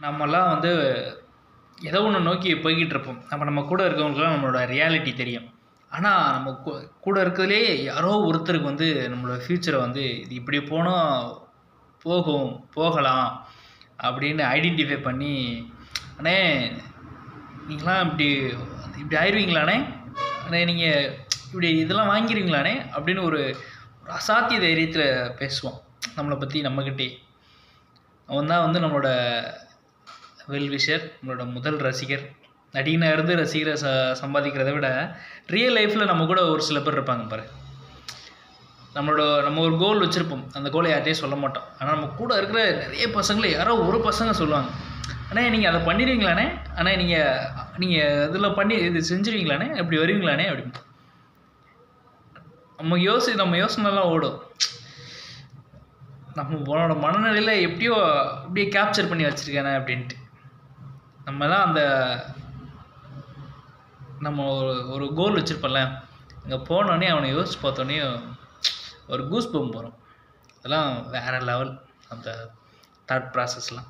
நம்மலாம் வந்து ஏதோ ஒன்று நோக்கி போய்கிட்டு இருப்போம். நம்ம கூட இருக்கவங்களுக்குலாம் நம்மளோட ரியாலிட்டி தெரியும். ஆனால் நம்ம கூட இருக்கிறதுலே யாரோ ஒருத்தருக்கு வந்து நம்மளோட ஃப்யூச்சரை வந்து இது இப்படி போனால் போகலாம் அப்படின்னு ஐடென்டிஃபை பண்ணி, அண்ணே நீங்களாம் இப்படி இப்படி ஆயிடுவீங்களாண்ணே, அண்ணே நீங்கள் இப்படி இதெல்லாம் வாங்கிடுவீங்களாண்ணே அப்படின்னு ஒரு அசாத்திய தைரியத்தில் பேசுவோம் நம்மளை பற்றி நம்மக்கிட்டே. அவன் தான் வந்து நம்மளோட வெல்விஷர், நம்மளோட முதல் ரசிகர். நடிகனாக இருந்து ரசிகரை சம்பாதிக்கிறத விட ரியல் லைஃப்பில் நம்ம கூட ஒரு சில பேர் இருப்பாங்க பாரு. நம்ம ஒரு கோல் வச்சுருப்போம், அந்த கோலை யார்ட்டையும் சொல்ல மாட்டோம். ஆனால் நம்ம கூட இருக்கிற நிறைய பசங்களை யாரோ ஒரு பசங்க சொல்லுவாங்க, அண்ணே நீங்கள் அதை பண்ணிடுவீங்களாண்ணே, அண்ணே நீங்கள் இதில் பண்ணி இது செஞ்சுருவீங்களாண்ணே, இப்படி வருவீங்களாண்ணே அப்படின்னு. நம்ம யோசனைலாம் ஓடும். நம்மளோட மனநிலையில் எப்படியோ அப்படியே கேப்சர் பண்ணி வச்சுருக்கேனே அப்படின்ட்டு. நம்ம ஒரு கோல் வச்சுருப்போம்ல, அங்கே போனோடனே அவனை யோசிச்சு பார்த்தோன்னே ஒரு கூஸ் பம்ப் வரும். அதெல்லாம் வேறு லெவல் அந்த தாட் ப்ராசஸ்லாம்.